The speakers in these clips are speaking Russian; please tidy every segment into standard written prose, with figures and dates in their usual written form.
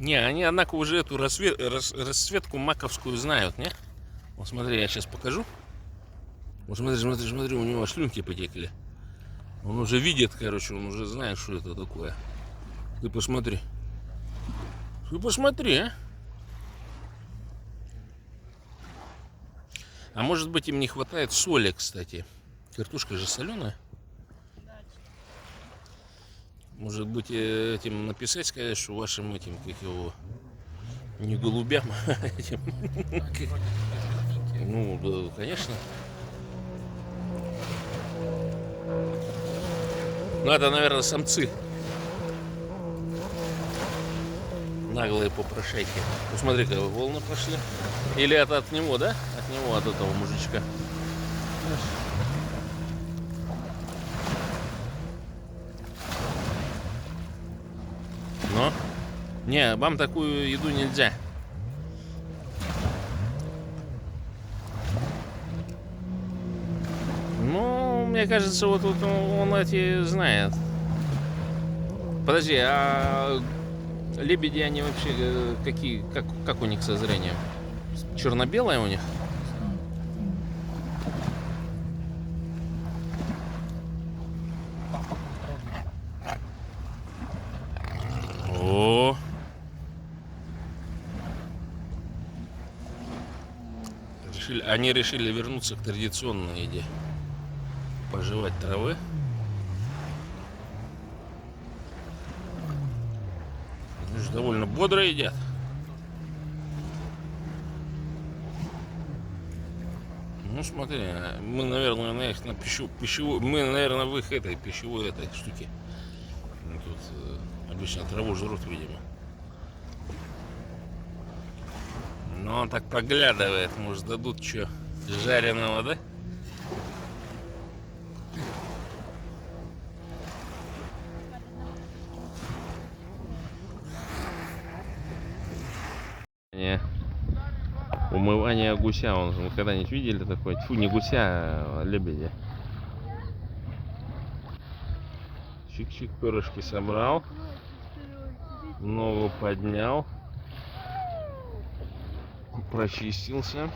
Не, они, однако, уже эту расцветку маковскую знают, не? Вот смотри, я сейчас покажу. Вот смотри, у него слюнки потекли. Он уже видит, короче, он уже знает, что это такое. Ты посмотри. Ты посмотри, а? А может быть, им не хватает соли, кстати. Картошка же соленая. Может быть, этим написать, сказать, что вашим этим, как его, не голубям, этим. Ну, да, конечно. Ну, это, наверное, самцы. Наглые попрошайки. Посмотри-ка, волны пошли. Или это от него, да? От него, от этого мужичка. Но? Не, вам такую еду нельзя. Ну, мне кажется, вот он эти знает. Подожди, а лебеди, они вообще какие, как у них со зрением? Черно-белое у них? О! Они решили вернуться к традиционной еде. Пожевать травы. Они же довольно бодро едят. Ну смотри, мы, наверное, на их мы, наверное, в их этой пищевой этой штуке. Ну, тут обычно траву жрут, видимо. Но он так поглядывает, может, дадут что жареного, да? Не. Умывание гуся, вы когда-нибудь видели такое? Тьфу, не гуся, а лебедя. Чик-чик, перышки собрал, ногу поднял, прочистился.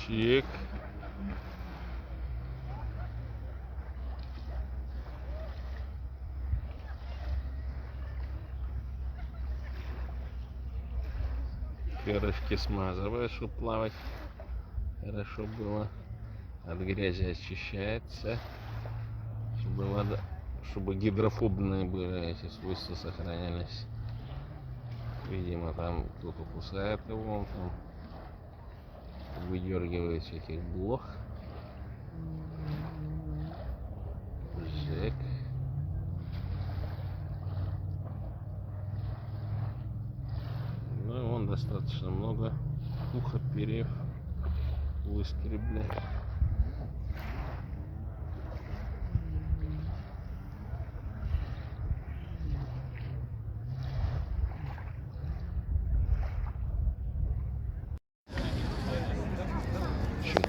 Чик. Перышки смазываю, чтобы плавать хорошо было. От грязи очищается, чтобы вода, чтобы гидрофобные были эти свойства сохранялись. Видимо, там кто-то кусает его, он там выдергивает всяких блох. Жек. Ну и вон достаточно много пуха, перьев выскребли.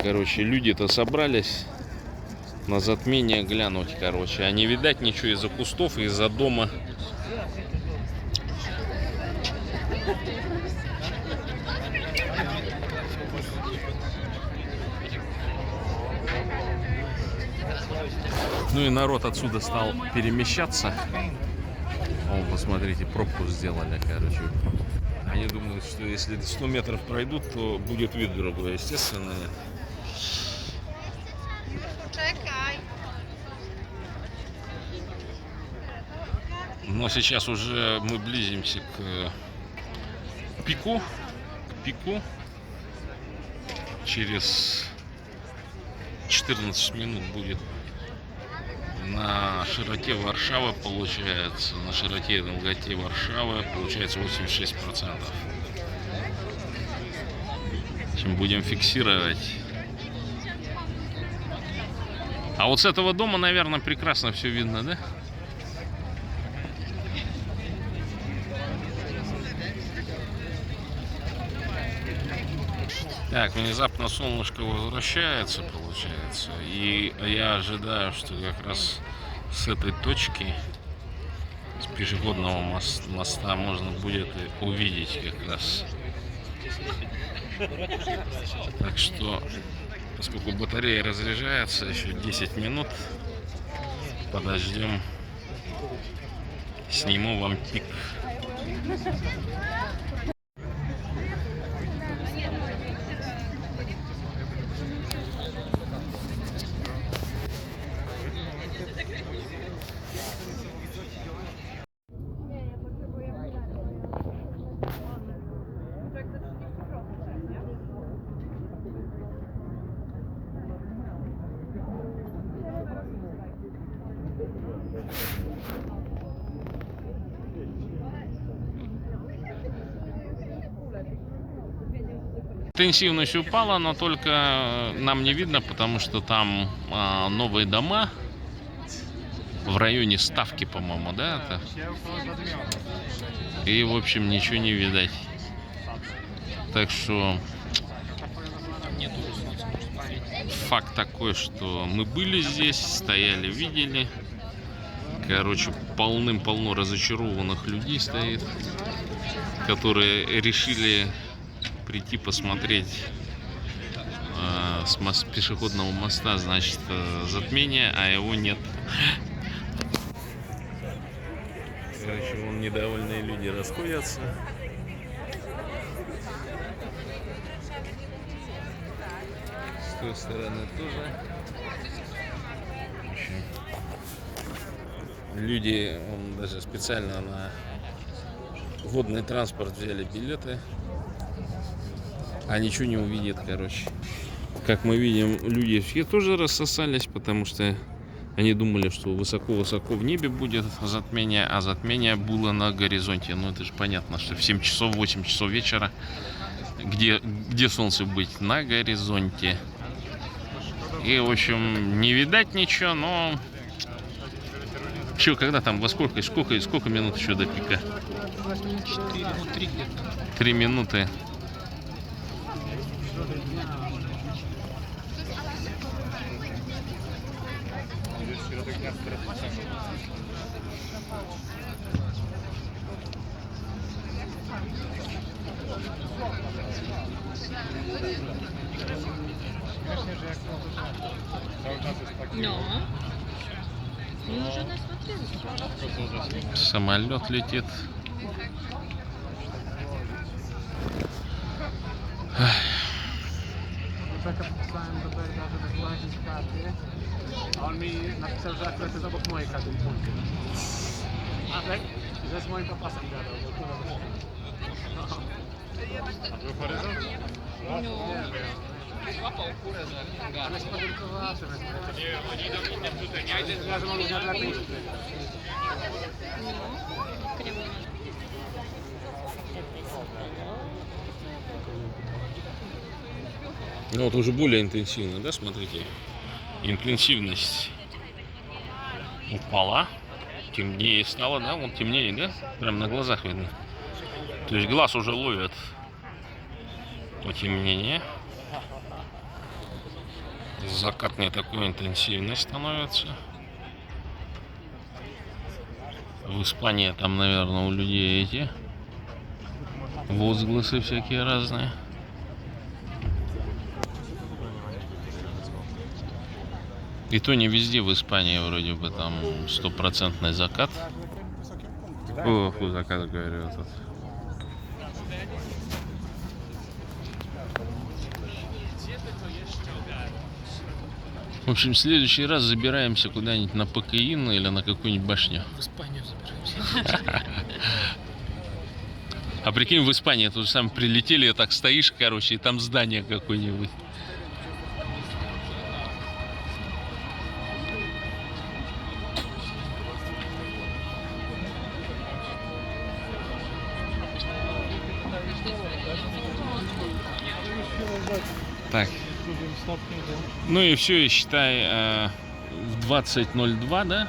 Короче, люди-то собрались на затмение глянуть, короче. А не видать ничего из-за кустов и из-за дома. Ну и народ отсюда стал перемещаться. Вон, посмотрите, пробку сделали, короче. Они думают, что если 100 метров пройдут, то будет вид другой. Естественно, нет. Но сейчас уже мы близимся к пику. Через 14 минут будет на широте Варшавы, получается, на широте и долготе Варшавы получается 86%. Чем будем фиксировать. А вот с этого дома, наверное, прекрасно все видно, да? Так, внезапно солнышко возвращается, получается. И я ожидаю, что как раз с этой точки, с пешеходного моста, можно будет увидеть как раз. Так что, поскольку батарея разряжается, еще 10 минут подождем. Сниму вам пик. Интенсивность упала, но только нам не видно, потому что там новые дома в районе Ставки, по-моему, да? Это? И, в общем, ничего не видать. Так что факт такой, что мы были здесь, стояли, видели. Короче, полным-полно разочарованных людей стоит, которые решили прийти посмотреть с пешеходного моста, значит, затмение, а его нет. Короче, вон недовольные люди расходятся. С той стороны тоже. В общем, люди даже специально на водный транспорт взяли билеты. А ничего не увидят, короче. Как мы видим, люди все тоже рассосались, потому что они думали, что высоко-высоко в небе будет затмение, а затмение было на горизонте. Ну, это же понятно, что в 7 часов, 8 часов вечера, где солнце быть? На горизонте. И, в общем, не видать ничего, но... Че, когда там, во сколько минут еще до пика? 3 минуты. Самолет летит. On mi napisał, że akurat jest obok mojej kabiny. A tak? Że z moim papasem gadał. A był horyzont? No. Nie wiem. Złapał kurę za gaz. Ale spodurkowaczem. Nie, oni do mnie tutaj nie idę. Ja, że mam na lepiej. Ну вот уже более интенсивно, да, смотрите. Интенсивность упала, темнее стало, да, вот темнее, да, прям на глазах видно. То есть глаз уже ловит потемнение. Закат не такой интенсивный становится. В Испании там, наверное, у людей эти возгласы всякие разные. И то не везде в Испании вроде бы там 100% закат. О, закат, говорю, тут. В общем, в следующий раз забираемся куда-нибудь на ПКИН или на какую-нибудь башню. W Испанию забираемся. А прикинь, в Испании тут же сам прилетели, так стоишь, короче, и там здание какое-нибудь. Так. Ну и все, и считай, в 20:02, да?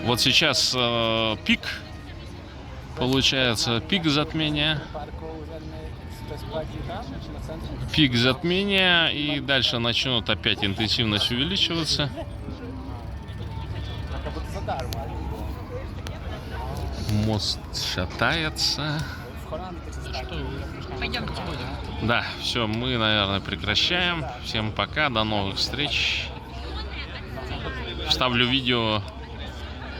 Вот сейчас пик, получается, пик затмения. Пик затмения, и дальше начнут опять интенсивность увеличиваться. Мост шатается. Пойдемте. Да, все, мы, наверное, прекращаем. Всем пока, до новых встреч. Вставлю видео,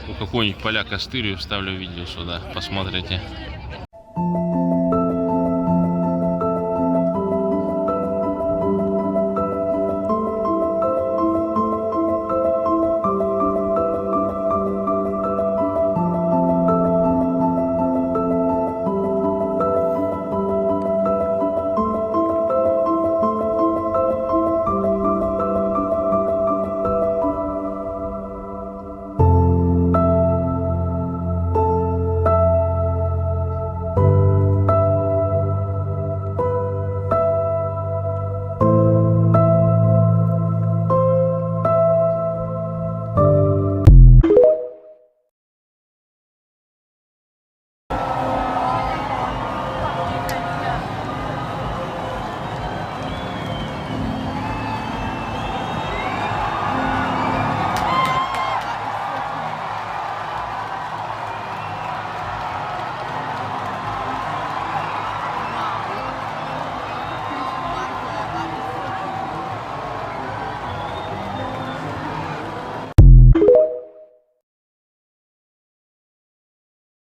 у какого-нибудь поляка стырю, вставлю видео сюда, посмотрите.